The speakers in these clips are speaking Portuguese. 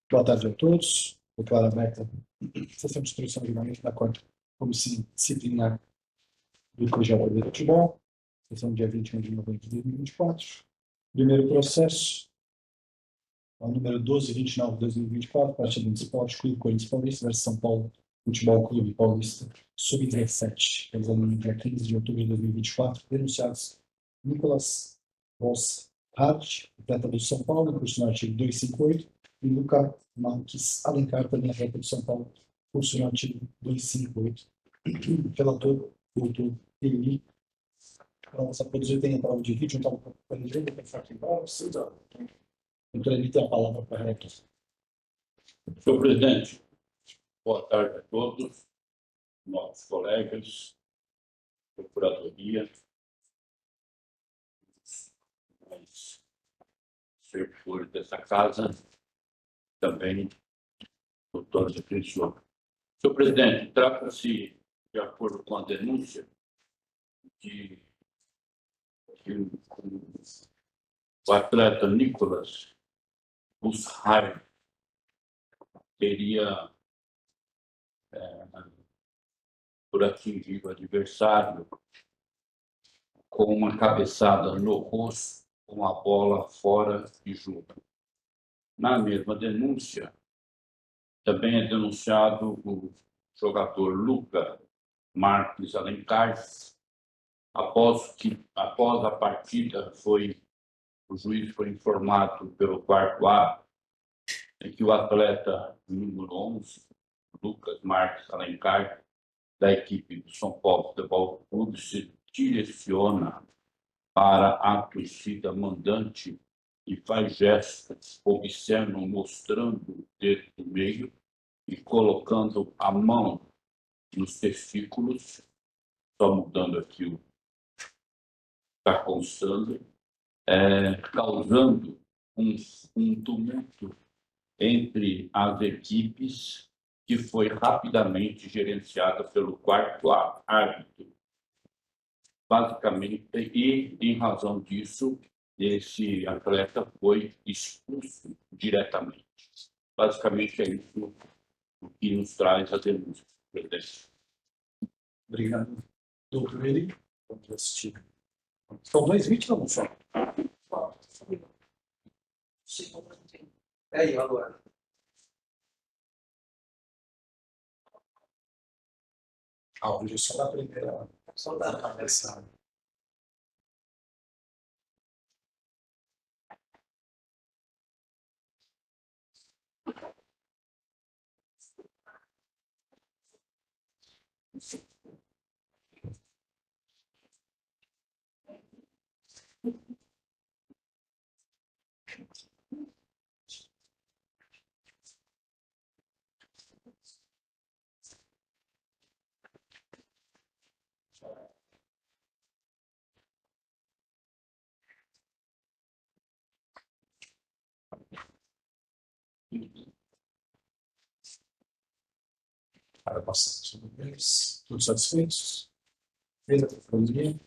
Boa tarde a todos. Declaro aberta a sessão de instrução de julgamento da Corte Comissão Disciplinar do Colegiado de Futebol, sessão dia 21 de novembro de 2024. Primeiro processo, o número 1229/2024, Partida Municipal de Clube Corinthians Paulista versus São Paulo Futebol Clube Paulista, sub-17, realizado no dia 15 de outubro de 2024, denunciados Nicolas Ross Hart, atleta do São Paulo, curso no artigo 258, e Luca Marques Alencar, também atleta do São Paulo, curso no artigo 258. Relator, doutor Eli. Para nossa produzir, tem a prova de vídeo, então, para ele ver, pensar aqui, doutor Eli tem a palavra para a relator. Senhor presidente, boa tarde a todos, nossos colegas, procuradoria, servidores dessa casa, também doutores defensores. Senhor presidente, trata-se, de acordo com a denúncia, de o atleta Nicolas Bushai teria por atingir o adversário com uma cabeçada no rosto, com a bola fora de jogo. Na mesma denúncia, também é denunciado o jogador Luca Marques Alencar, após a partida o juiz foi informado pelo quarto árbitro que o atleta número 11, Lucas Marques Alencar, da equipe do São Paulo Futebol Clube, se direciona para a torcida mandante e faz gestos obscenos, mostrando o dedo do meio e colocando a mão nos testículos, só mudando aqui o que está constando, causando um tumulto entre as equipes, que foi rapidamente gerenciada pelo quarto árbitro. Basicamente, e em razão disso, esse atleta foi expulso diretamente. Basicamente é isso o que nos traz a denúncia, presidente. Obrigado, doutor Eli. Vamos assistir. São dois vítimas, só? É aí, agora. Áudio só da primeira, só da cabeça. Para passar sobre eles. Todos satisfeitos? Fez a procuradoria?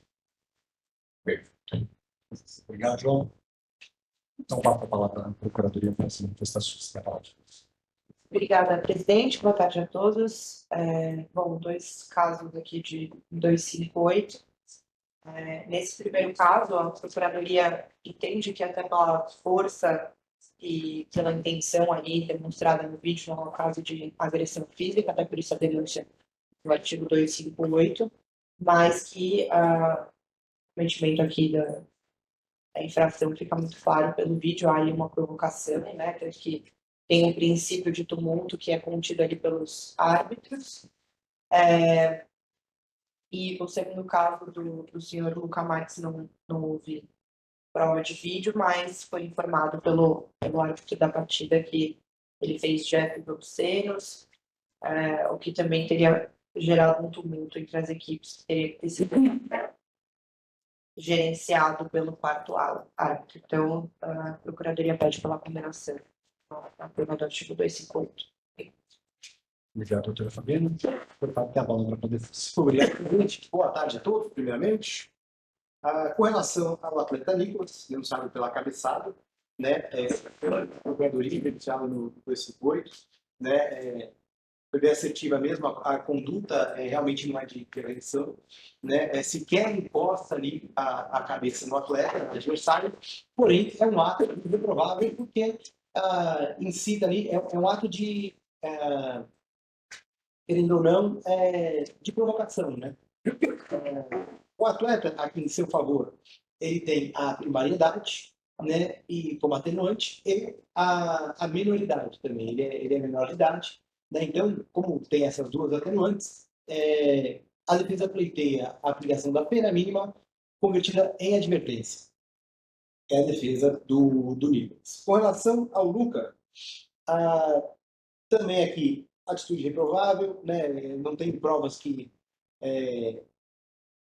Perfeito. Obrigado, João. Então, passo a palavra à procuradoria para as manifestações. Obrigada, presidente. Boa tarde a todos. Bom, dois casos aqui de 258. Nesse primeiro caso, a procuradoria entende que até pela força e pela intenção ali demonstrada no vídeo, não é um caso de agressão física, até por isso a denúncia no artigo 258, mas que o cometimento aqui da infração fica muito claro pelo vídeo, há aí uma provocação, né, que tem um princípio de tumulto que é contido ali pelos árbitros. E no segundo caso do senhor Luca Marques não houve prova de vídeo, mas foi informado pelo árbitro da partida que ele fez gestos obscenos, o que também teria gerado um tumulto entre as equipes, que teria que ter sido gerenciado pelo quarto árbitro. Então, a procuradoria pede pela condenação na prova do artigo 258. Obrigado, doutora Fabiana. Por parte da palavra para a defesa. Obrigado, presidente. Boa tarde a todos, primeiramente. Com relação ao atleta Nicolas, denunciado pela cabeçada, né, pela Procuradoria iniciada no 258, né, foi bem assertiva mesmo, a conduta realmente não é de intervenção, né, sequer encosta ali a cabeça no atleta, no adversário, porém é um ato reprovável porque incita ali, é um ato de, querendo ou não, de provocação, né? O atleta, aqui em seu favor, ele tem a primariedade, né, e como atenuante, e a minoridade também. Ele é menor de idade, né? Então, como tem essas duas atenuantes, a defesa pleiteia a aplicação da pena mínima convertida em advertência. É a defesa do Nicolas. Com relação ao Luca, também aqui, atitude reprovável, né? Não tem provas que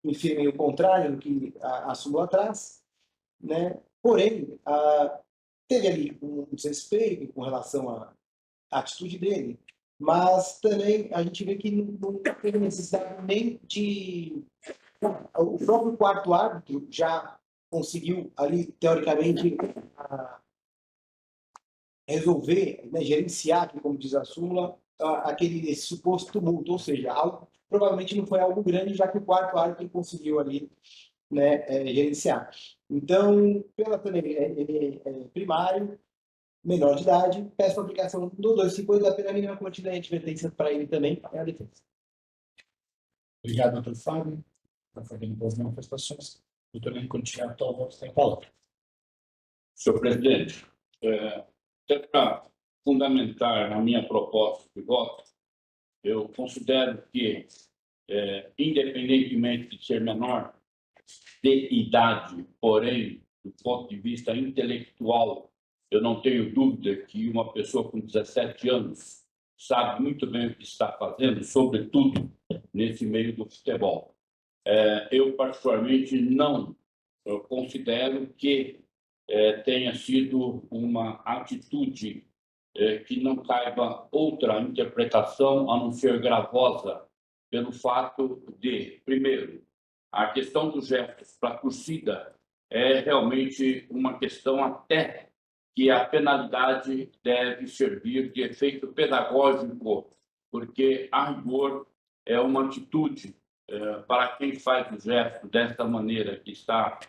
infirmem o contrário do que a súmula traz, né? Porém, teve ali um desrespeito com relação à atitude dele, mas também a gente vê que não teve necessidade nem de... O próprio quarto árbitro já conseguiu ali, teoricamente, resolver, né, gerenciar, como diz a súmula, aquele suposto tumulto, ou seja, algo, provavelmente não foi algo grande, já que o quarto árbitro conseguiu ali, né, gerenciar. Então, pela também, ele é primário, menor de idade, peço a aplicação do 258 da pena mínima contida em advertência para ele também, é a defesa. Obrigado, doutor Fábio. Está fazendo boas manifestações. Doutor Henrique Continental, tua voz tem a palavra. Senhor presidente, até para fundamentar a minha proposta de voto, eu considero que, independentemente de ser menor de idade, porém, do ponto de vista intelectual, eu não tenho dúvida que uma pessoa com 17 anos sabe muito bem o que está fazendo, sobretudo nesse meio do futebol. Eu, particularmente, não considero que tenha sido uma atitude que não caiba outra interpretação a não ser gravosa pelo fato de, primeiro, a questão dos gestos para a torcida é realmente uma questão até que a penalidade deve servir de efeito pedagógico, porque a rigor é uma atitude para quem faz o gesto desta maneira que está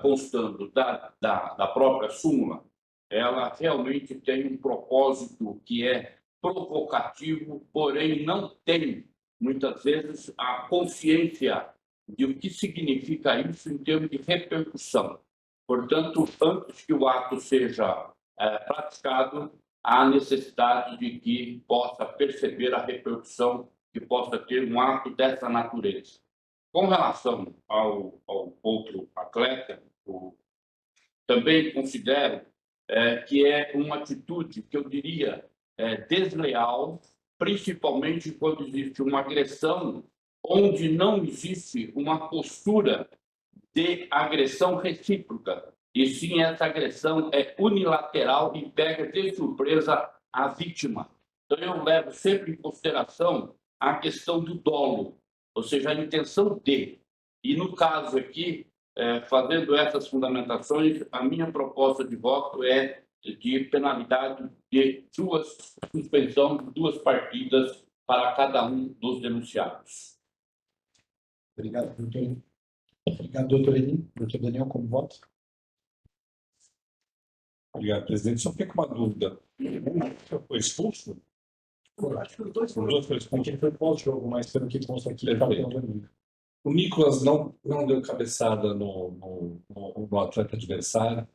constando da própria súmula, ela realmente tem um propósito que é provocativo, porém não tem, muitas vezes, a consciência de o que significa isso em termos de repercussão. Portanto, antes que o ato seja praticado, há necessidade de que possa perceber a repercussão que possa ter um ato dessa natureza. Com relação ao outro atleta, também considero que é uma atitude que eu diria desleal, principalmente quando existe uma agressão onde não existe uma postura de agressão recíproca, e sim essa agressão é unilateral e pega de surpresa a vítima. Então eu levo sempre em consideração a questão do dolo, ou seja, a intenção de. E no caso aqui, fazendo essas fundamentações, a minha proposta de voto é de penalidade de suspensão de 2 partidas para cada um dos denunciados. Obrigado, doutor. Obrigado, doutor Eli. Doutor Daniel, como voto? Obrigado, presidente. Só fiquei com uma dúvida. Foi expulso? Eu acho que os dois Os dois foram expulsos. Aqui foi pós-jogo, mas pelo que consta aqui, está Perfeito. O Nicolas não deu cabeçada no atleta adversário.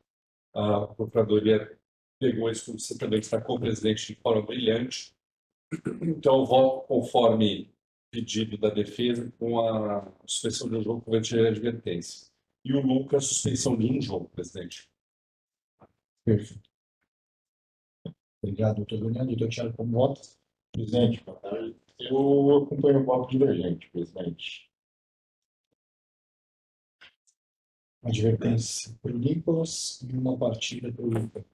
A Procuradoria pegou isso, como você também destacou, o presidente, de forma brilhante. Então, eu voto conforme pedido da defesa, com a suspensão do jogo com de advertência. E o Lucas, suspensão de 1 jogo, presidente. Perfeito. Obrigado, doutor Daniel. Doutor Thiago, como voto? Presidente, eu acompanho o voto divergente, presidente. Advertência para o Nicolas e uma partida para o Lucas.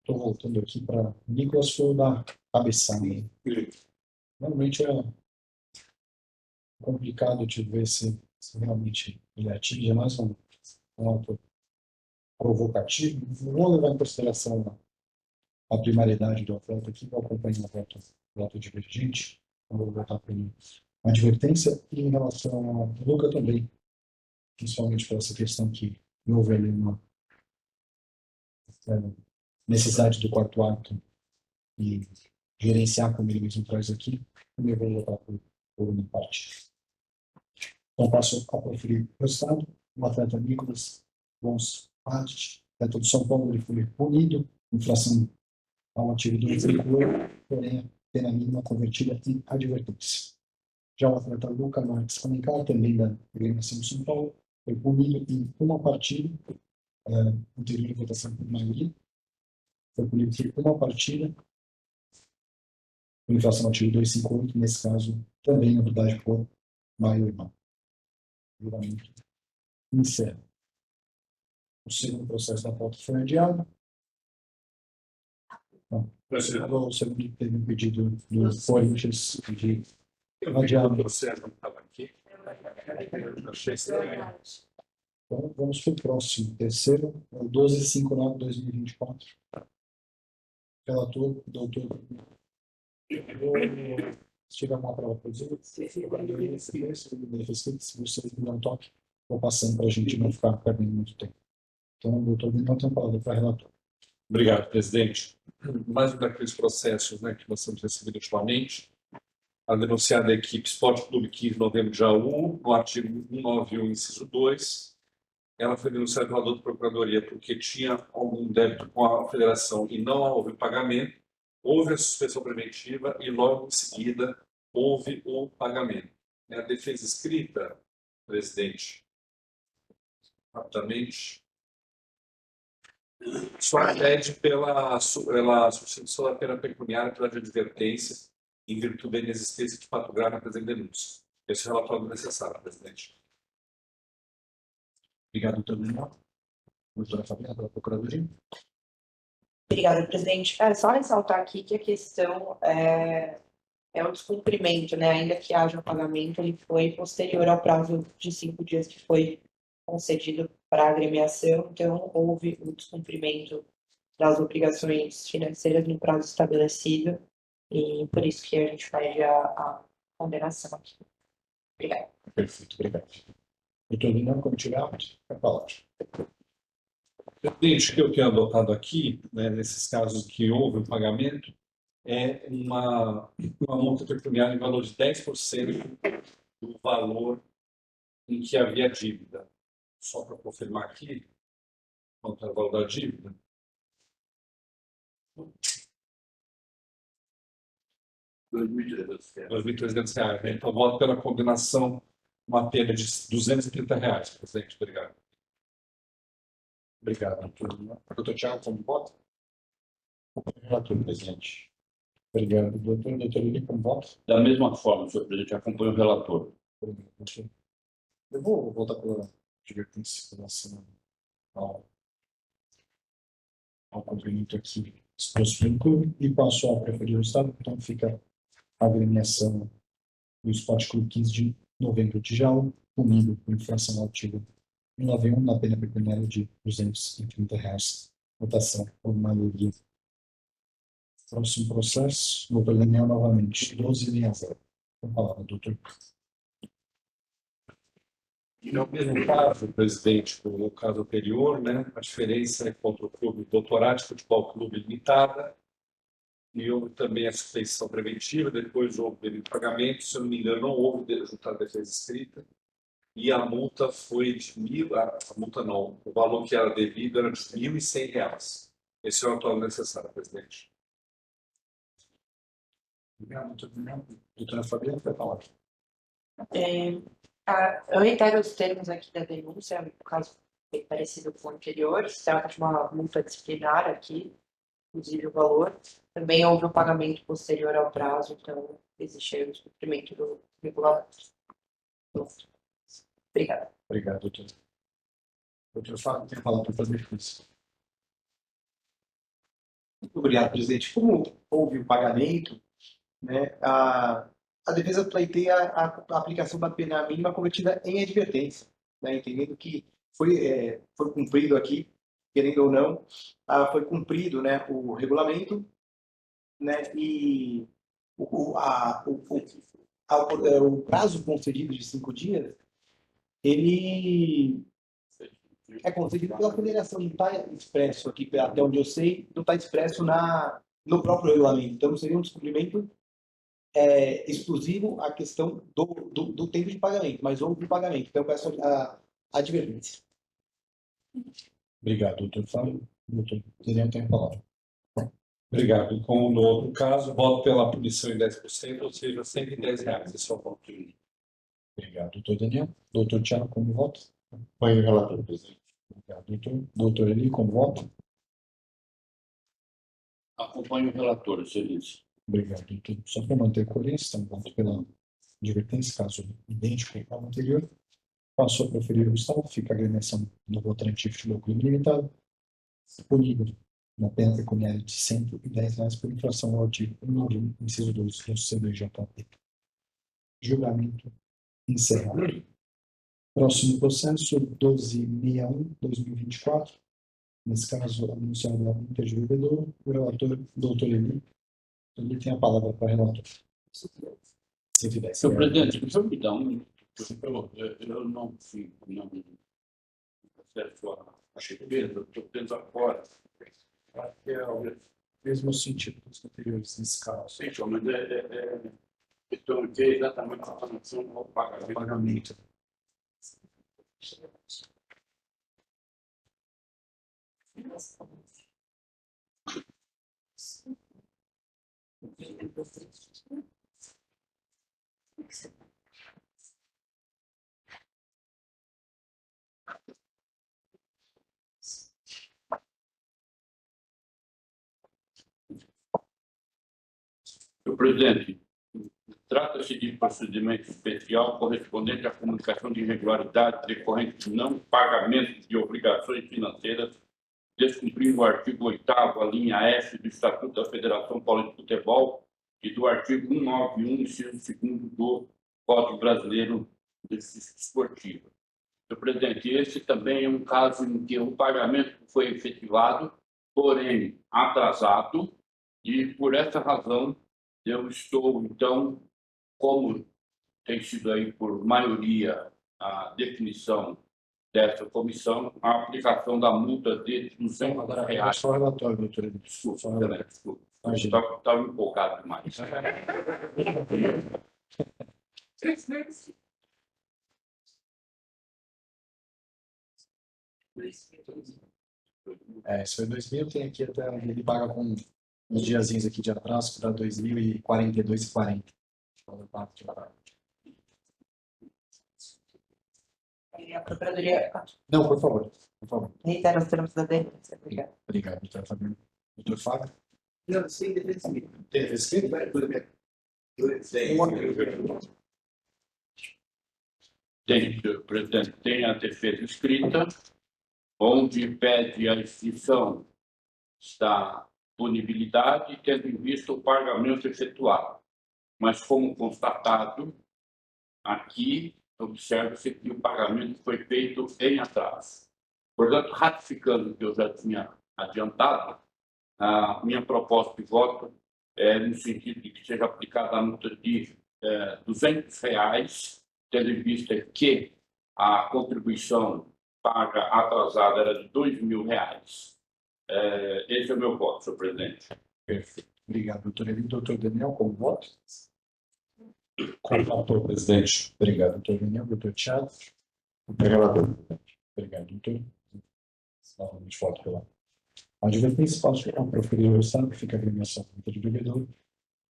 Estou voltando aqui para Nicolas, foi o da cabeçada. Realmente é complicado de ver se realmente ele atinge mais um ato provocativo. Vou levar em consideração a primariedade do atleta aqui, vou acompanhar o voto divergente, vou votar por uma advertência. E em relação ao Luca também, principalmente por essa questão que houve ali uma necessidade do quarto ato e gerenciar, como ele mesmo traz aqui, também vou votar por uma parte. Então, passo a proferir o resultado. O atleta Nicolas Bons Arte, atleta do São Paulo, ele foi punido, infração ao artigo 238, porém, a pena mínima convertida em advertência. Já o atleta Luca Marques Comencar, também da agremiação do São Paulo, foi punido em uma partida, anterior à votação por maioria, foi punido por uma partida, com infração ao artigo 258, nesse caso, também abordagem por maioria. Julgamento encerra. O segundo processo da pauta foi adiado. O segundo teve um pedido do Corinthians de adiar. Você não estava aqui? Eu achei estranho. Então, vamos para o próximo. Terceiro, é o 1259/2024. Relator, doutor. Se tiver uma prova para dizer, se vocês me dão um toque, vou passando para a gente não ficar perdendo muito tempo. Então, doutor, então tem palavra para relator. Obrigado, presidente. Mais um daqueles processos, né, que nós temos recebido ultimamente. A denunciada equipe Esporte Clube 15 de novembro de Jaú, no artigo 191, inciso 2, ela foi denunciada pela doutora Procuradoria porque tinha algum débito com a federação e não houve pagamento, houve a suspensão preventiva e logo em seguida houve o pagamento. A defesa escrita, presidente, rapidamente, só pede pela substituição da pena pecuniária pela advertência em virtude da inexistência de fato grave na presente denúncia. Esse é o relatório necessário, presidente. Obrigado, doutor Lima. Doutora Fabiana, pela Procuradoria. Obrigada, presidente. Só ressaltar aqui que a questão é o descumprimento, né? Ainda que haja um pagamento, ele foi posterior ao prazo de 5 dias que foi concedido para a agremiação, então houve o descumprimento das obrigações financeiras no prazo estabelecido, e por isso que a gente pede a condenação aqui. Obrigada. Perfeito, obrigado. Doutor Lima, quando tiver apto, a palavra. Presidente, o que eu tenho adotado aqui, né, nesses casos que houve o pagamento, é uma multa pecuniária em valor de 10% do valor em que havia dívida. Só para confirmar aqui, quanto é o valor da dívida. R$ 2.300. Então, voto pela condenação, uma pena de R$ 230, presidente. Obrigado. Obrigado, doutor Lima. Doutor Tiago, como vota? Relator, presidente. Obrigado, doutor. Doutor Lima, como vota? Da mesma forma, senhor presidente, acompanho o relator. Eu vou voltar pela advertência em relação ao cumprimento aqui exposto pelo clube e passo a preferir o Estado, então fica a agremiação do Esporte Clube 15 de novembro de Jaú, punido por infração ao artigo 191 na pena pecuniária de R$ 230. Votação por maioria. Próximo processo, doutor Daniel novamente, 1260. Com a palavra, doutor. E no mesmo caso, presidente, no caso anterior, né, a diferença é contra o clube Doutorado de Futebol Clube Limitada, e houve também a suspensão preventiva, depois houve o pagamento, se eu não me engano, não houve resultado da defesa escrita, e a multa foi de a multa não, o valor que era devido era de R$ 1.100. Esse é o atual necessário, presidente. Obrigado, doutor Daniel. Doutora Fabiana, vai falar. Eu reitero os termos aqui da denúncia, no caso bem parecido com o anterior, se trata de uma multa disciplinar aqui, inclusive o valor. Também houve um pagamento posterior ao prazo, então existe aí o descumprimento do regulamento. Obrigada. Obrigado, doutor. Doutor Fábio, tem a palavra para fazer isso. Muito obrigado, presidente. Como houve o pagamento, né, a defesa pleiteia a aplicação da pena mínima cometida em advertência, né, entendendo que foi cumprido aqui, querendo ou não, foi cumprido, né, o regulamento, né, e o prazo concedido de 5 dias, ele é concedido pela federação, não está expresso aqui, até onde eu sei, não está expresso no próprio regulamento. Então, seria um descumprimento exclusivo à questão do tempo de pagamento, mas houve o pagamento. Então, eu peço a advertência. Obrigado, doutor Fábio. Doutor Daniel tem a palavra. Obrigado. Como no outro caso, voto pela punição em 10%, ou seja, R$ 110. Esse é o voto. Obrigado, doutor Daniel. Doutor Tiago, como voto? Acompanho o relator, presidente. Obrigado, doutor. Doutor Eli, como voto? Acompanho o relator, excelência. Obrigado, doutor. Só para manter coerência, então, voto pela advertência, caso idêntico ao anterior. Passou a proferir o Gustavo, fica a agremiação do votante futebol clube limitado, punido na pena pecuniária de R$ 110 por infração ao artigo 191, inciso 2 do CBJP. Julgamento encerrado. Próximo processo, 1261/2024. Nesse caso, anunciado pela multa de devedor, o relator, doutor Eli. Ele tem a palavra para o relator. 110. Senhor presidente, deixa eu me dar um minuto. Eu não fico, não acesso a defesa, estou tendo agora. É o mesmo sentido dos anteriores nesse caso. Sim, senhor, mas questão aqui é exatamente a relação ao pagamento. Pagamento. Senhor presidente, trata-se de procedimento especial correspondente à comunicação de irregularidades decorrentes de não pagamento de obrigações financeiras, descumprindo o artigo 8º, a linha F do Estatuto da Federação Paulista de Futebol e do artigo 191, inciso 2º do Código Brasileiro de Justiça Esportiva. Senhor presidente, esse também é um caso em que o pagamento foi efetivado, porém atrasado, e por essa razão eu estou, então, como tem sido aí por maioria a definição dessa comissão, a aplicação da multa de R$ 200. Só o relatório, doutor Eli. Desculpa, Só o relatório. desculpa. Imagina. Estava empolgado demais. Isso foi 2.000, tem aqui até ele paga com uns diazinhos aqui de atraso, que dá 2.042,40. A Procuradoria Não, por favor. Por favor. reitera os termos da denúncia. Obrigada. Obrigado, doutor Fábio. Doutor Fábio? Não, sim, defesa escrita. Tem escrito? Tem, senhor presidente, tem a defesa escrita, onde pede a extinção da punibilidade, tendo em vista o pagamento efetuado. Mas, como constatado, aqui observa-se que o pagamento foi feito em atraso. Portanto, ratificando o que eu já tinha adiantado, a minha proposta de voto é no sentido de que seja aplicada a multa de R$ 200, tendo em vista que a contribuição paga atrasada era de R$ 2.000. Esse é o meu voto, senhor presidente. Perfeito. Obrigado, doutor Eli. Doutor Daniel, como voto? Como relator, presidente. Obrigado, doutor Daniel. Doutor Tiago. Acompanho o relator. Obrigado, doutor. Novamente voto pela advertência. Passo a proferir o Estado, que fica a agremiação de devedor,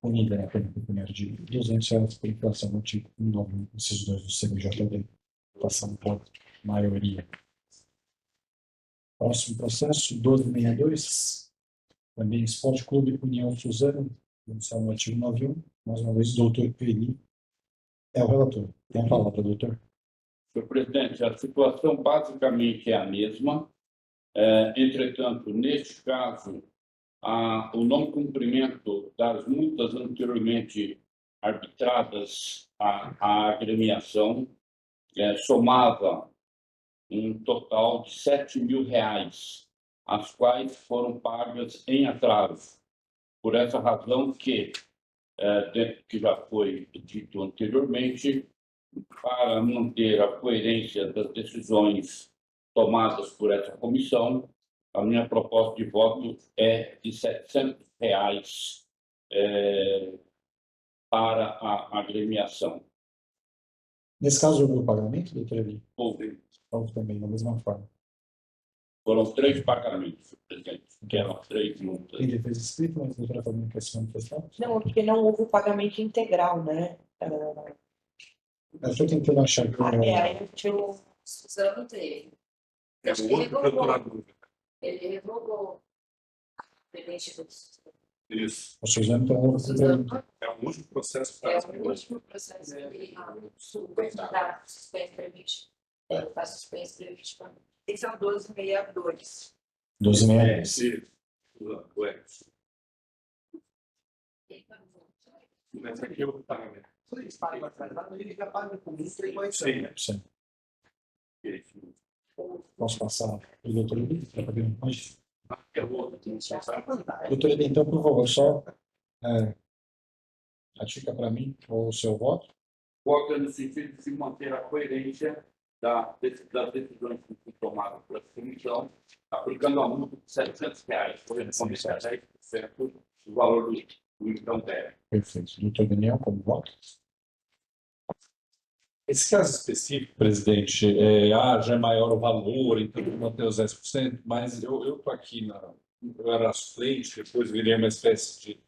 unida na pena pecuniária de R$ 200 por infração no artigo 191, inciso 2 do CBJP, passando por maioria. Próximo processo, 1262, também Esporte Clube União Suzano, denunciado no artigo 91, mais uma vez, doutor Eli é o relator. Tem a palavra, doutor. Senhor presidente, a situação basicamente é a mesma. Entretanto, neste caso, o não cumprimento das multas anteriormente arbitradas à agremiação somava um total de R$ 7.000, as quais foram pagas em atraso. Por essa razão que já foi dito anteriormente, para manter a coerência das decisões tomadas por essa comissão, a minha proposta de voto é de R$ 700 para a agremiação. Nesse caso, houve o pagamento, doutor Eli? Houve. Houve também, da mesma forma. Foram 3 pagamentos, presidente, que eram 3 multas. Tem defesa escrita, mas a doutora Fabiana quer se manifestar? Não, porque não houve o pagamento integral, né? Eu estou tentando achar que Aí eu Suzano teve. É Acho o que outro procurador. ele revogou a pendente do Isso. o Suzano então houve Suzano. É um último processo. É o último processo que está suspenso preventivo. Está suspenso preventivo. Esse é o 1262. 12,6. Mas aqui é o pagamento. Ele já paga com isso e vai sair. Sim. Posso passar para o doutor Eli? Para fazer um mais? Doutor Eli, então, por favor, só ratica para mim o seu voto. Voto no sentido de se manter a coerência das decisões que foram tomadas pela comissão, aplicando a multa de R$ 700, correspondente a 10% do valor do então débito. Perfeito. Doutor Daniel, como voto? Esse caso específico, presidente, já é maior o valor, então manter os 10%, mas eu estou aqui, eu era suplente, depois virei uma espécie de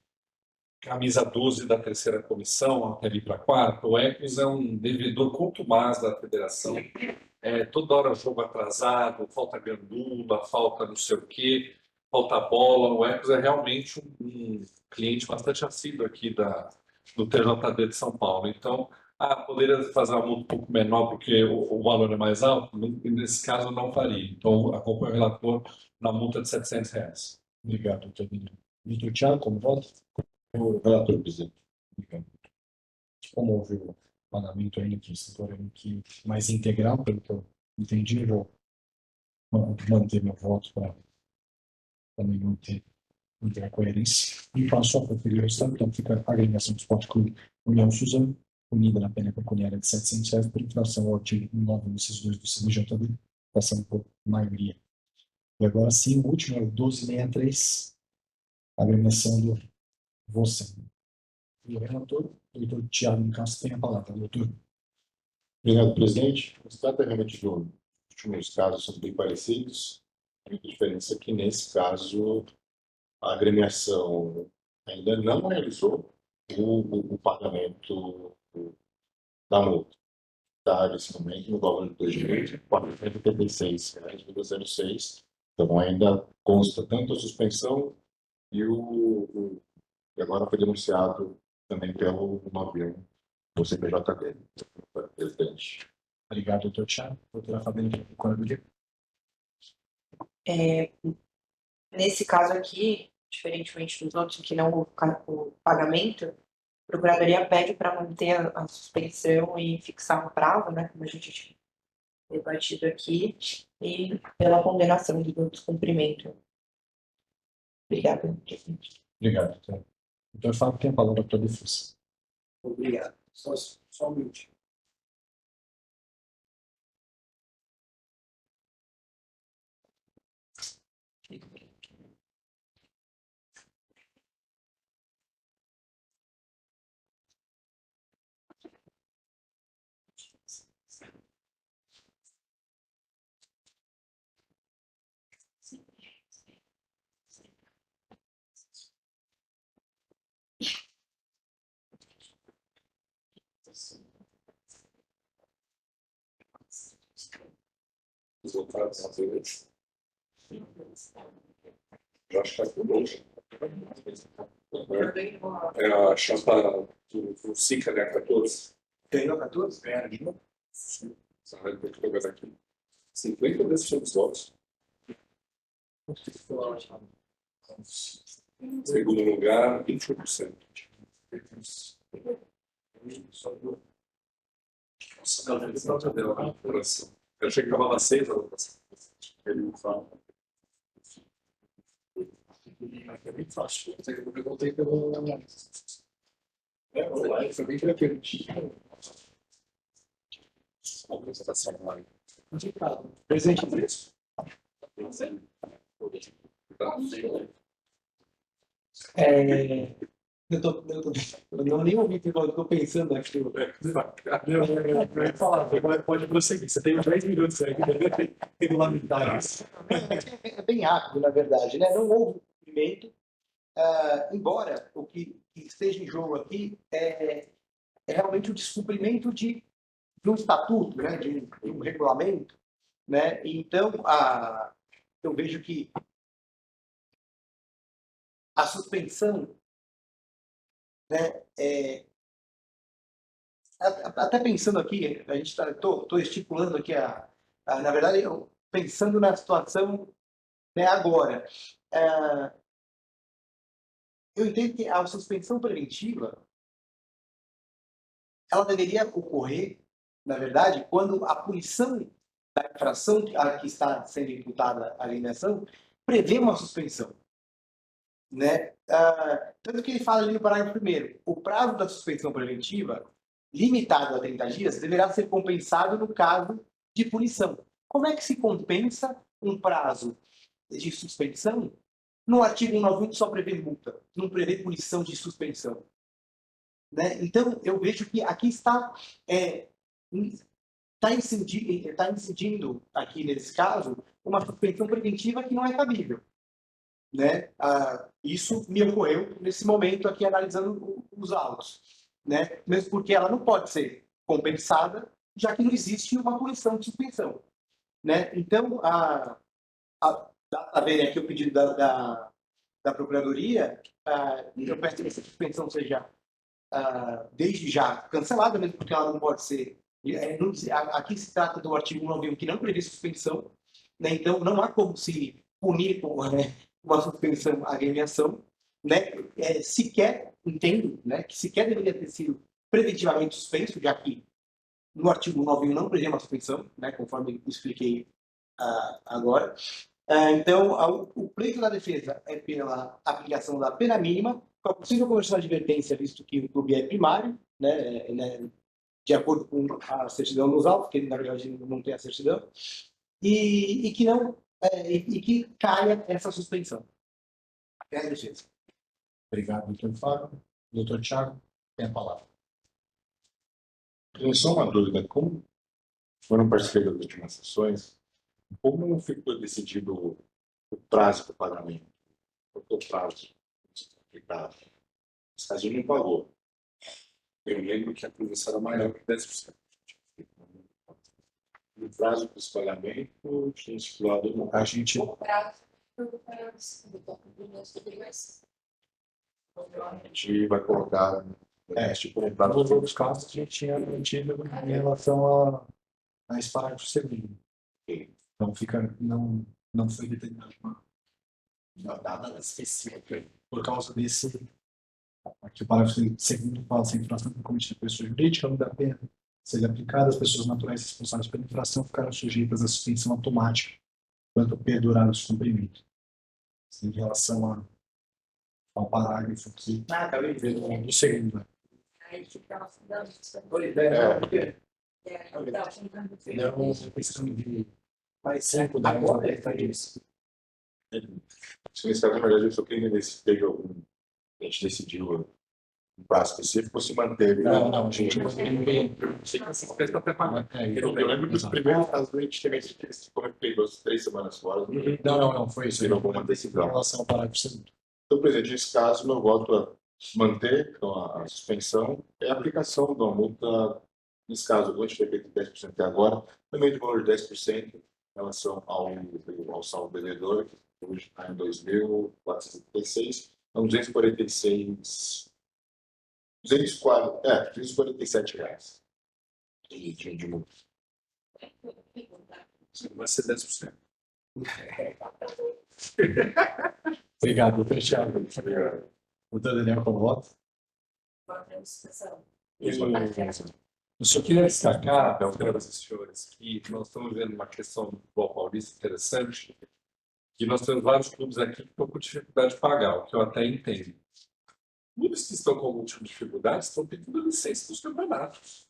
camisa 12 da terceira comissão, até vir para a quarta. O Ecos é um devedor contumaz da federação. Toda hora jogo atrasado, falta gandula, falta não sei o quê, falta bola. O Ecos é realmente um cliente bastante assíduo aqui do TJD de São Paulo. Então, poderia fazer uma multa um pouco menor porque o valor é mais alto? Nesse caso, eu não faria. Então, acompanho o relator na multa de R$ 700. Obrigado, doutor Daniel. Doutor Thiago, como voto? O relator, presidente. Obrigado. Como houve o pagamento ainda que setor que mais integral, pelo que eu entendi, eu vou manter meu voto para também manter a coerência. E passo a conferir o restante, então fica a agremiação do Esporte Clube União Suzano, unida na pena pecuniária de R$ 700 por infração ao artigo 9, inciso 2 do CNJD, passando por maioria. E agora sim, o último é o 1263, a agremiação do você. E o relator, doutor Tiago Nicasso, tem a palavra, doutor. Obrigado, presidente. Se trata realmente de últimos casos são bem parecidos. A única diferença é que, nesse caso, a agremiação ainda não realizou o pagamento da multa. Está, nesse momento, no valor de R$ 2.486,06. Então, ainda consta tanto a suspensão e agora foi denunciado também pelo 91 do CPJD, presidente. Obrigado, doutor Tiago. Doutora Fabiana, corredoria. Nesse caso aqui, diferentemente dos outros que não houve o pagamento, a Procuradoria pede para manter a suspensão e fixar um prazo, né, como a gente tinha debatido aqui, e pela condenação do descumprimento. Obrigada. Obrigado, doutor. Doutor Fábio, tem a palavra para a defesa. Obrigado. Só um minutinho. Os votados na frente. Já está com hoje. É a chapa do SICA, né? 14. Ganhou 14? Ganharam de novo? Vai ter que pegar aqui. 50 desses votos. Em segundo lugar, 21%. Nossa, não, ele não deu a coração. Eu achei que acabava 6 horas. Ele não fala. É bem fácil. Eu perguntei pelo. O live foi bem tranquilo. A apresentação online. Presente. Eu não nem ouvi o que eu estou pensando aqui. Pode prosseguir. Você tem 10 minutos aí. Regulamentares. É bem rápido, na verdade, né? Não houve cumprimento, embora o que esteja em jogo aqui é realmente o descumprimento de um estatuto, né? de um regulamento, né? Então, eu vejo que a suspensão, né? Até pensando aqui, a gente estou estipulando aqui na verdade, pensando na situação, né, agora. Eu entendo que a suspensão preventiva ela deveria ocorrer, na verdade, quando a punição da infração a que está sendo imputada a alienação prevê uma suspensão, né? Tanto que ele fala ali no parágrafo 1º, o prazo da suspensão preventiva, limitado a 30 dias, deverá ser compensado no caso de punição. Como é que se compensa um prazo de suspensão? No artigo 191 só prevê multa, não prevê punição de suspensão. Né? Então, eu vejo que aqui está incidindo, aqui nesse caso, uma suspensão preventiva que não é cabível. Né? Isso me ocorreu nesse momento aqui, analisando os autos. Né? Mesmo porque ela não pode ser compensada, já que não existe uma punição de suspensão. Né? Então, dá para ver aqui o pedido da Procuradoria, eu peço que essa suspensão seja desde já cancelada, mesmo porque ela não pode ser. Aqui se trata do artigo 191 que não prevê suspensão, né? Então não há como se punir com uma suspensão a agremiação, né? Sequer, entendo, né, que sequer deveria ter sido preventivamente suspenso, já que no artigo 191 não prevê uma suspensão, né, conforme expliquei agora. Então, o pleito da defesa é pela aplicação da pena mínima, com a possível conversão de advertência, visto que o clube é primário, né, de acordo com a certidão nos autos, que ele, na verdade, não tem a certidão, e que não e que caia essa suspensão. É a defesa. Obrigado, doutor Fábio. Doutor Thiago, tem a palavra. Tenho só uma dúvida. Como foram participei das últimas sessões, como ficou decidido o prazo para o pagamento? Qual foi o prazo aplicado? Esse caso ele não pagou. Eu lembro que a produção era maior que 10%. O prazo para esse pagamento tinha estipulado no A gente O prazo para o superiores. a gente vai colocar tipo um prazo. nos outros casos, a gente tinha mantido em relação a esse parágrafo segundo. Então, não foi determinado uma data específica por causa desse. Aqui o parágrafo segundo fala se a infração foi cometida por pessoa jurídica, não dá pena ser aplicada, as pessoas naturais responsáveis pela infração ficaram sujeitas à suspensão automática quanto perdurar o descumprimento. Em relação ao parágrafo aqui acabei de ver. do segundo. Aí fica fundando. Não, pensando de mais 5 Agora está isso. Nesse caso, na verdade, eu só queria ver se teve algum. A gente decidiu um prazo específico ou se manteve. Não, a gente não Está preparado. Eu lembro que os primeiros casos a gente teve esse como pegou as 3 semanas fora. Não, foi isso. Teve alguma Em decisão. relação ao parágrafo segundo. Então, presidente, nesse caso, meu voto é manter então, a suspensão e a aplicação da multa, nesse caso, o antes foi feito 10% até agora, também de valor de 10% em relação ao saldo devedor, que hoje está em 2.436, então 247 reais de multa. Vai ser 10%. Obrigado, doutor Thiago. Doutor Daniel, como voto? Eu só queria destacar, senhoras e senhores, que nós estamos vendo uma questão do futebol paulista interessante, que nós temos vários clubes aqui que estão com dificuldade de pagar, o que eu até entendo. Clubes que estão com algum tipo de dificuldade estão pedindo licença dos campeonatos.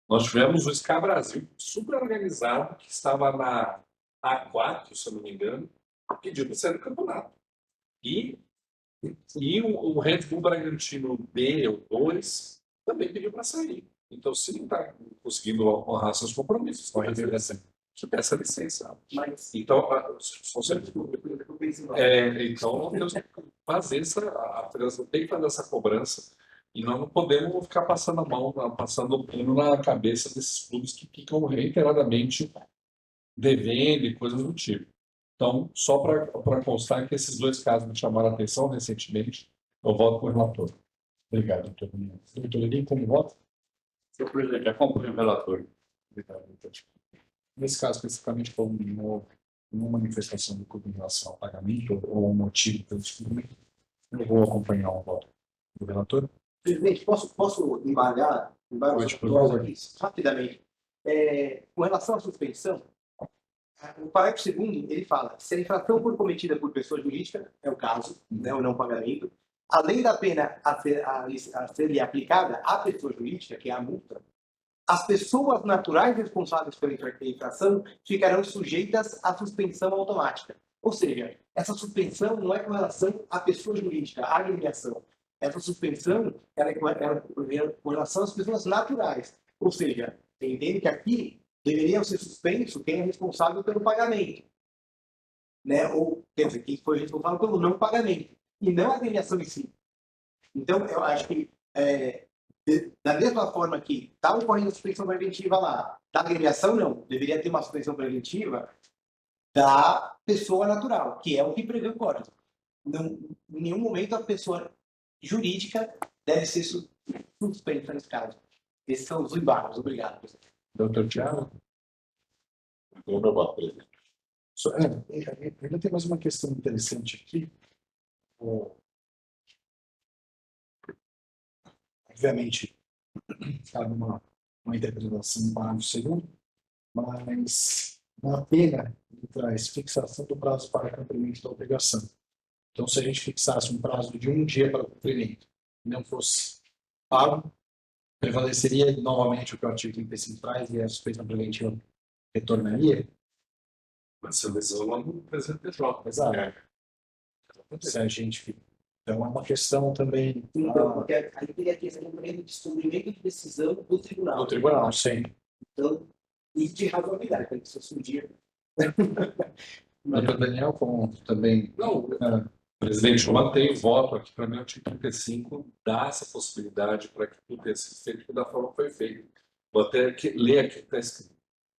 Nós tivemos o SCA Brasil super organizado, que estava na A4, se eu não me engano, pedindo para sair do campeonato. E o Red Bull Bragantino B ou 2 também pediu para sair. Então, se não está conseguindo honrar seus compromissos, que peça licença. Mas Então, são sempre... então, nós temos que fazer a federação tem que fazer essa cobrança e nós não podemos ficar passando a mão, passando o pino na cabeça desses clubes que ficam reiteradamente devendo e coisas do tipo. Então, só para constar que esses dois casos me chamaram a atenção recentemente, eu voto com o relator. Obrigado, doutor Daniel. Doutor Daniel, como voto? Senhor presidente, acompanho o relator. Obrigado, doutor. Nesse caso, especificamente, foi uma manifestação do clube em relação ao pagamento ou um motivo pelo descumprimento, eu vou acompanhar o voto do relator. presidente, posso embargar Pode, por favor. aqui rapidamente? Com relação à suspensão, o parágrafo 2º, ele fala: se a infração for cometida por pessoa jurídica, é o caso, né, o não pagamento, além da pena a ser aplicada à pessoa jurídica, que é a multa, as pessoas naturais responsáveis pela infração ficarão sujeitas à suspensão automática. Ou seja, essa suspensão não é com relação à pessoa jurídica, à agremiação. Essa suspensão ela é com relação às pessoas naturais. Ou seja, você entende que aqui deveriam ser suspensos quem é responsável pelo pagamento, né? Ou, quer dizer, quem foi responsável pelo não pagamento, e não a agremiação em si. Então, eu acho que, da mesma forma que está ocorrendo a suspensão preventiva lá, da agremiação não, deveria ter uma suspensão preventiva da pessoa natural, que é o que prevê o código. Não, em nenhum momento a pessoa jurídica deve ser suspensa nesse caso. Esses são os embargos. Obrigado, presidente. Doutor Thiago? Eu meu voto, presidente. Ainda tem mais uma questão interessante aqui. Obviamente, cabe uma interpretação no parágrafo 2º, mas na pena ele traz fixação do prazo para cumprimento da obrigação. Então, se a gente fixasse um prazo de 1 dia para o cumprimento e não fosse pago, prevaleceria novamente o que o artigo 35 traz e a suspensão preventiva retornaria? Essa decisão lá no presidente PJ. Exato. Se a gente... Então, é uma questão também Então, porque aí teria a questão também do descumprimento de decisão do tribunal. do tribunal, sim. Então, e de razoabilidade, porque se fosse um dia. Doutor Daniel, como também... Não, presidente, eu mantenho o voto aqui. Para mim, o artigo 35 dá essa possibilidade para que tudo tenha sido feito da forma que foi feito. Vou até ler aqui o que está escrito.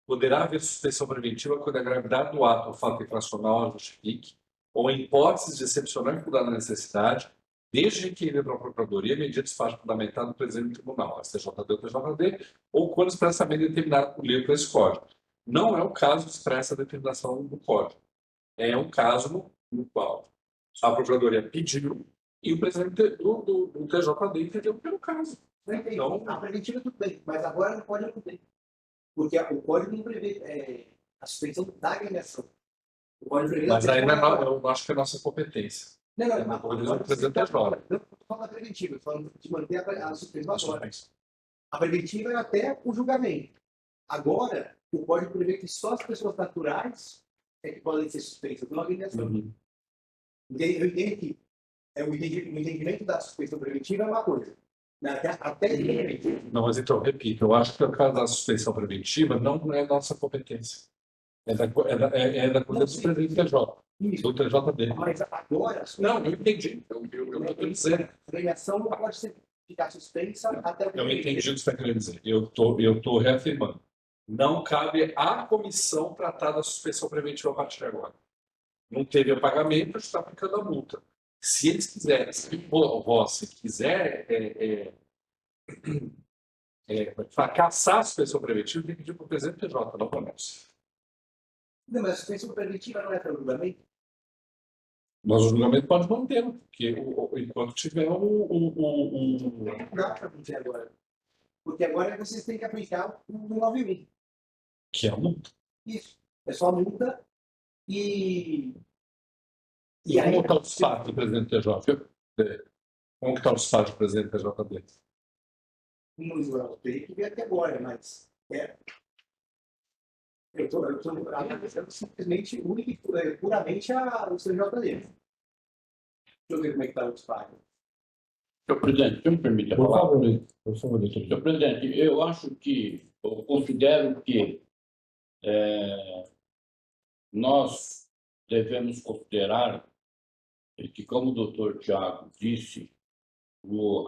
Poderá haver suspensão preventiva quando a gravidade do ato ou fato infracional a justifique, ou em hipóteses de excepcional e cuidada necessidade, desde que ele para a Procuradoria mediante despacho fundamentado do presidente do Tribunal, STJD ou TJD, ou quando expressamente determinado por lei para esse código. Não é o caso de expressa a determinação do código. É um caso no qual a Procuradoria pediu e o presidente do TJD entendeu que era o caso. Então, a preventiva tudo bem, mas agora não pode acontecer. Porque o código não prevê a suspensão da agremiação. O código prevê... Mas ainda eu acho que é nossa competência. Não, É na coisa do presidente da Jora. não estou falando da preventiva, estou falando de manter a suspensão agora. A preventiva é até o julgamento. Agora, o código prevê que só as pessoas naturais é que podem ser suspensas, não a agremiação. Eu entendo que o entendimento da suspensão preventiva é uma coisa. Até Não, mas então, repito, eu acho que o caso da suspensão preventiva não é nossa competência. É da coisa do presidente TJ, do TJD. Mas agora, Não, eu entendi. Eu estou dizendo. a agremiação não pode ficar suspensa até o Eu entendi o que você está querendo dizer. Eu estou reafirmando. Não cabe à comissão tratar da suspensão preventiva a partir de agora. Não teve o pagamento, a gente está aplicando a multa. Se eles quiserem, se o Rossi quiser fracassar a suspensão preventiva, tem que pedir para o presidente PJ, não para nós. Não, mas a suspensão preventiva não é para o julgamento? Mas o julgamento pode mantê-lo, porque enquanto tiver Não dá para manter agora. Porque agora vocês têm que aplicar o 91. que é a multa. Isso. É só multa e. E E aí. como está o despacho do presidente TJ? Como está o despacho do presidente TJD? Eu teria que ver até agora, mas. Eu estou analisando simplesmente, única e puramente o CJD. Deixa eu ver como é que está o despacho. Senhor presidente, se me permite Por falar. favor, doutor. Senhor presidente, eu considero que nós devemos considerar que, como o doutor Tiago disse,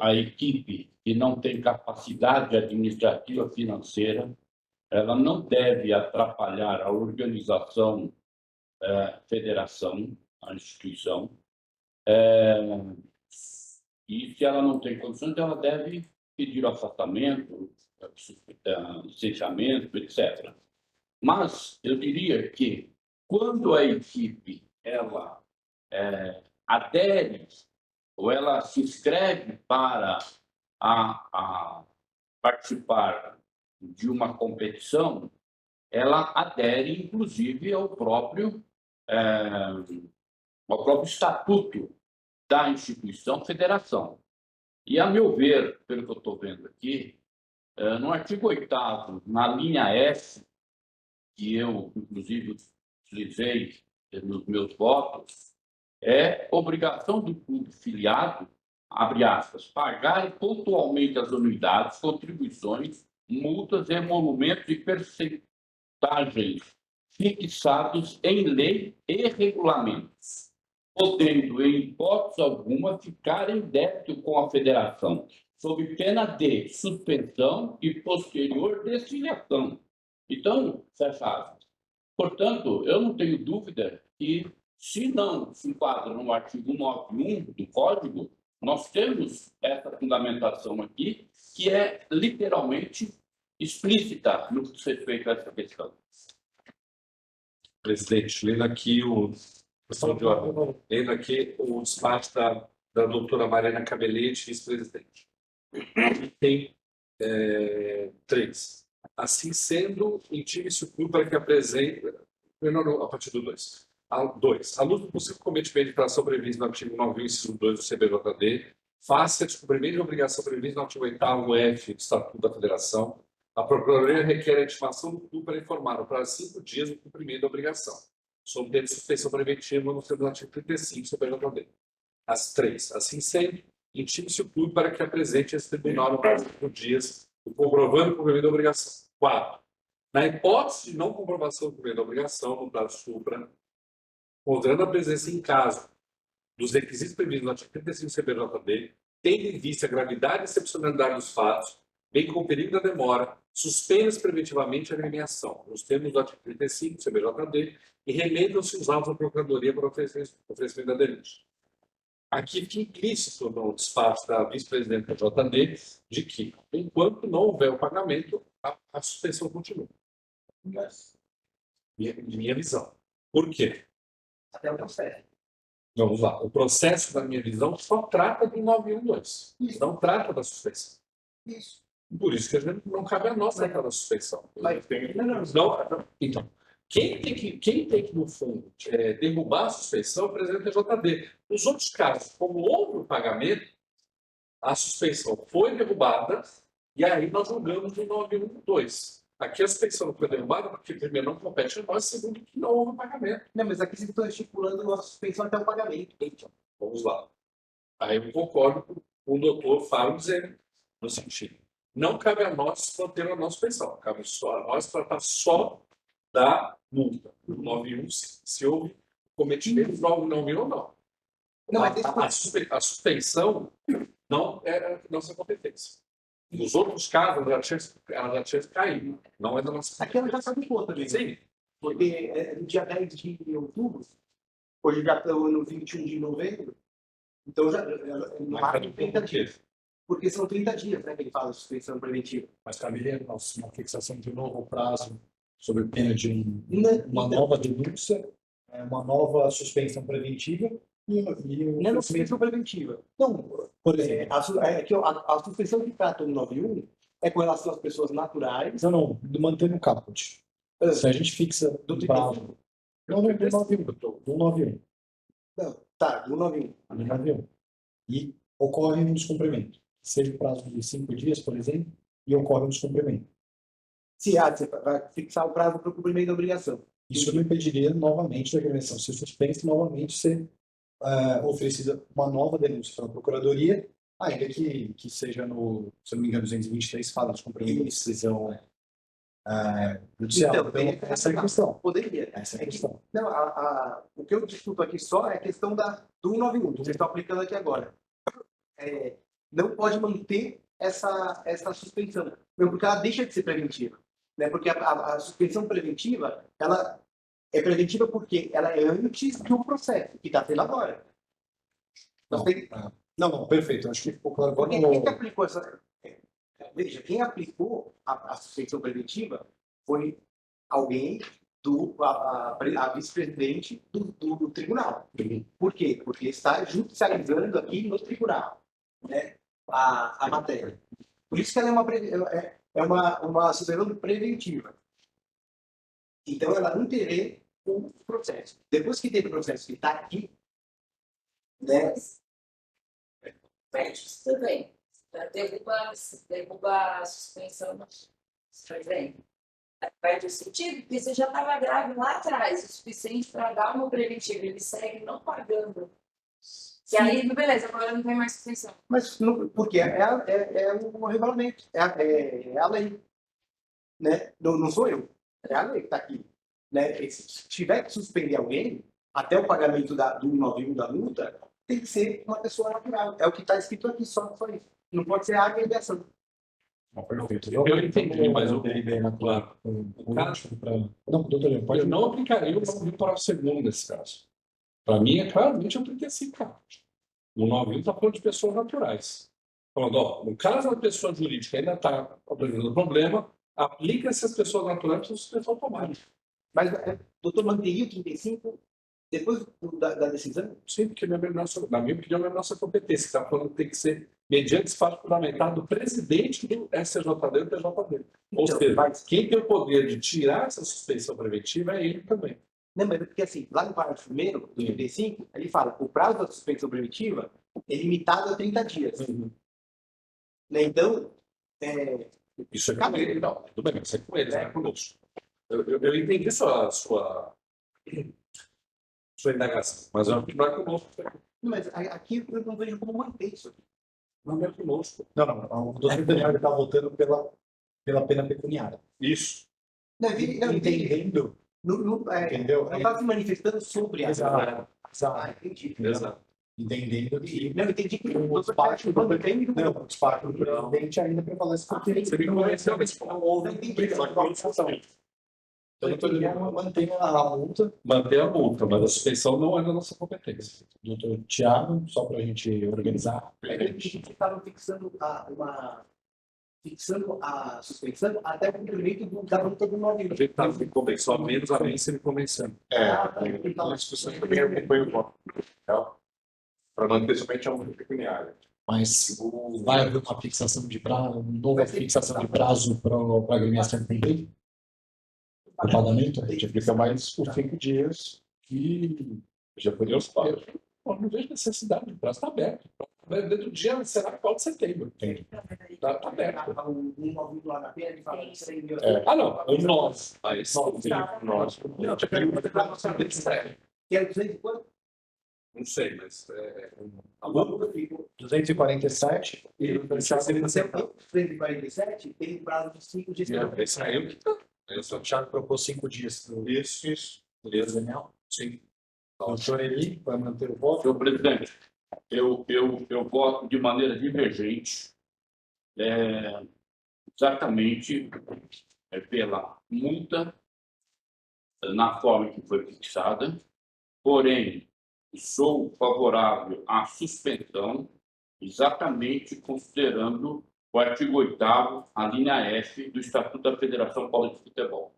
a equipe que não tem capacidade administrativa financeira, ela não deve atrapalhar a organização, federação, a instituição, e se ela não tem condições, ela deve pedir o afastamento, licenciamento, etc. Mas eu diria que quando a equipe ela adere ou ela se inscreve para a participar de uma competição, ela adere inclusive ao próprio estatuto da instituição federação. E, a meu ver, pelo que eu estou vendo aqui, no artigo 8º, na linha F, que eu, inclusive, utilizei nos meus votos, é obrigação do clube filiado, abre aspas, pagar pontualmente as anuidades, contribuições, multas, emolumentos e percentagens fixados em lei e regulamentos, podendo, em hipótese alguma, ficar em débito com a federação, sob pena de suspensão e posterior desfiliação. Então, fecha aspas. Portanto, eu não tenho dúvida que, se não se enquadra no artigo 91 do Código, nós temos essa fundamentação aqui, que é literalmente explícita no que diz respeito a essa questão. Presidente, lendo aqui o despacho da doutora Mariana Cabelete, vice-presidente. Tem 3. Assim sendo, intime-se o clube para que apresente... a partir do 2. 2. À luz do possível cometimento de infração prevista no artigo 91, inciso 2 do CBJD, face a descumprimento de obrigação prevista no artigo 8º-F do Estatuto da Federação, a Procuradoria requer a intimação do clube para informar no prazo de 5 dias o cumprimento da obrigação, sob pena de suspensão preventiva no termo do artigo 35 do CBJD. As 3. Assim sendo, intime-se o clube para que apresente esse tribunal no prazo de 5 dias, comprovando o cumprimento da obrigação. 4. Na hipótese de não comprovação do cumprimento da obrigação, no prazo supra, considerando a presença em caso dos requisitos previstos no artigo 35 do CBJD, tendo em vista a gravidade e excepcionalidade dos fatos, bem como o perigo da demora, suspende-se preventivamente a agremiação, nos termos do artigo 35 do CBJD, e remendam-se os autos da Procuradoria para oferecimento da denúncia. Aqui fica implícito no despacho da vice-presidente da JD de que, enquanto não houver o pagamento, a suspensão continua. Minha visão. Por quê? Até o processo. Vamos lá. O processo, da minha visão, só trata do 912. Não trata da suspensão. Isso. Por isso que a gente não cabe a nós tratar da suspensão. Não. Então, quem tem que, no fundo, derrubar a suspensão é o presidente da JD. Nos outros casos, como houve o pagamento, a suspensão foi derrubada e aí nós julgamos o 912. Aqui a suspensão não foi derrubada porque, primeiro, não compete a nós, segundo, que não houve pagamento. Não, mas aqui vocês estão estipulando a suspensão até o pagamento. Então, vamos lá. Aí eu concordo com o doutor Fábio dizendo, no sentido, não cabe a nós manter a nossa suspensão, cabe só a nós tratar só da multa. O 91, se houve cometimento de 91 ou não. Não, mas A suspensão não é nossa competência. Nos outros casos, ela já tinha caído. Não é da nossa aqui ela já caducou também. Sim. Porque no dia 10 de outubro, hoje já estamos no 21 de novembro, então já no máximo 30 dias. Porque são 30 dias, né, que ele fala de suspensão preventiva. Mas caberia uma fixação de novo prazo sob pena de uma Então, nova denúncia, uma nova suspensão preventiva E Não é na suspensão preventiva. não, por exemplo, A suspensão que trata o 191 é com relação às pessoas naturais. não, mantendo o caput. Se a gente fixa Do do prazo. Não, do 91. Do 91. Não, tá, do 191. Do 91. E ocorre um descumprimento. Seja o prazo de 5 dias, por exemplo, e ocorre um descumprimento. Se você vai fixar o prazo para o cumprimento da obrigação. Isso não impediria novamente da agressão ser suspensa e novamente ser oferecida uma nova denúncia pela Procuradoria, ainda que seja no, se eu não me engano, 223 fala de cumprimento de decisão judicial. Então, Então, essa é a questão. Poderia. Essa é a questão. Não, o que eu discuto aqui só é a questão do 191, que vocês estão aplicando aqui agora. Não pode manter essa suspensão, mesmo porque ela deixa de ser preventiva. Né? Porque a suspensão preventiva, ela é preventiva porque ela é antes do processo, que está tendo agora. Não, não, perfeito. Acho que ficou claro agora. Porque quem que aplicou essa... Veja, quem aplicou a suspensão preventiva foi alguém a vice-presidente do tribunal. Por quê? Porque está judicializando aqui no tribunal, né, a matéria. Por isso que ela é uma suspensão preventiva. Então, ela não terá o processo. Depois que teve o processo que está aqui, né? Perde isso também. Derruba a suspensão. Faz bem. Perde o sentido, porque você já estava grave lá atrás, o suficiente para dar uma preventiva. Ele segue não pagando. E aí, beleza, agora não tem mais suspensão. Mas porque é um regulamento, é a lei. Né? Não sou eu, é a lei que está aqui. Né? E se tiver que suspender alguém, até o pagamento do 191 da multa, tem que ser uma pessoa natural. É o que está escrito aqui, só isso. Não pode ser a agremiação. Perfeito. Eu entendi, mas eu claro. Não, doutor, Eu pode não aplicaria o 191 para o segundo nesse caso. Para mim, é claramente a 35 O 191 está falando de pessoas naturais. Falando, ó, no caso da pessoa jurídica ainda está apresentando problema, aplica-se às pessoas naturais para suspensão automática. Mas, doutor, manteria o 35 depois da decisão? Sim, porque na minha opinião, é a nossa competência. Está falando que tem que ser mediante espaço parlamentar do presidente do STJD e do TJD. Ou Então, seja, mas- quem tem o poder de tirar essa suspensão preventiva é ele também. Não, mas porque assim, lá no parágrafo 1º, do 35, ele fala que o prazo da suspensão preventiva é limitado a 30 dias. Né? Então, Isso é com ele, não. Tudo bem, mas isso é com eles, não é conosco. Eu entendi sua indagação, mas eu acho que não é conosco. não, mas aqui eu não vejo como manter isso aqui. Não é conosco. Não, o doutor Daniel está votando pela pena pecuniária. Isso. Não, entendi. Entendendo. Entendeu? Não está se manifestando sobre a... Exato. Entendi. Exato. Entendendo que Não, entendi que o despacho do presidente ainda prevalece porque Você me convenceu, mas não houve discussão. o doutor Daniel mantém a multa. Manter a multa, mas a suspensão não é da nossa competência. Doutor Tiago, só para a gente organizar. Eles estavam fixando a suspensão até o cumprimento da multa do 9. A gente está me convencendo, ao menos a mim se me convencendo. A discussão também acompanha o voto. Para manter somente a multa pecuniária. Mas vai haver uma fixação de prazo, uma nova fixação de prazo para a agremiação cumprir? O pagamento? A gente aplica mais os 5 dias que já foi os pagos. Eu não vejo necessidade, o prazo está aberto. Dentro do dia será qual de setembro. Está aberto. O 191 lá na pena, ele fala que isso aí... Ah, não, o 9. Ah, esse Nossa. Não, tinha pergunta para você de estreia. Que é 200 e quanto? Não sei, mas. A multa ficou 247 e o Tiago 247, tem um prazo de 5 dias. Esse aí é o que está. o Tiago propôs 5 dias do Isso. doutor Daniel. Sim. Doutor Eli vai manter o voto. Senhor presidente, eu voto de maneira divergente, exatamente pela multa na forma que foi fixada, porém, sou favorável à suspensão, exatamente considerando o artigo 8º, a linha F do Estatuto da Federação Paulista de Futebol,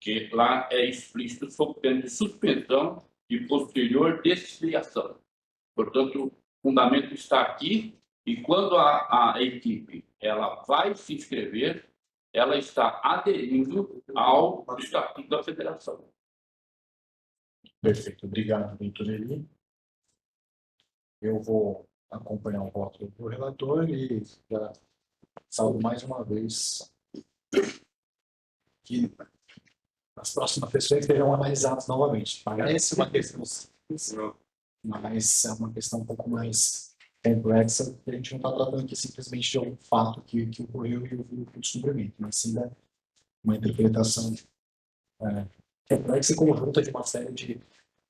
que lá é explícito sob pena de suspensão e posterior desfiliação. Portanto, o fundamento está aqui e quando a equipe ela vai se inscrever, ela está aderindo ao Estatuto da Federação. Perfeito, obrigado, doutor Eli. Eu vou acompanhar o voto do relator e já salvo mais uma vez que as próximas questões serão analisadas novamente. Parece uma questão simples, mas é uma questão um pouco mais complexa, porque a gente não está tratando aqui simplesmente de um fato que ocorreu e o descobrimento, mas sim uma interpretação complexa e conjunta de uma série de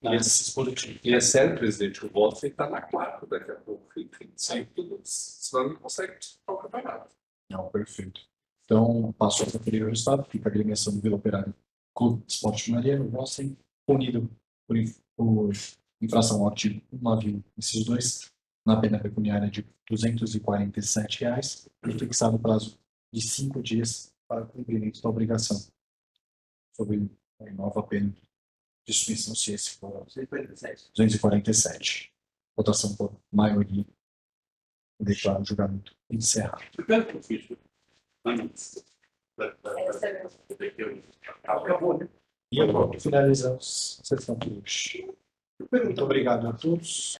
análises positivas. E é sério, presidente, o voto tem que estar na quarta daqui a pouco. Sai tudo, senão não consegue tocar o campeonato. Não, perfeito. Então, passo a conferir o resultado. Fica a agremiação do Vila Operária Clube de Esporte Maria, no Vossen, punido por infração ao artigo 191, esses dois, na pena pecuniária de R$ 247 e fixado prazo de 5 dias para cumprimento da obrigação. Sobre a nova pena de suspensão, se esse for 247. Votação por maioria. Declaro o julgamento encerrado. Primeiro que eu fiz. Acabou, né? E agora finalizamos a sessão de hoje. Muito obrigado a todos.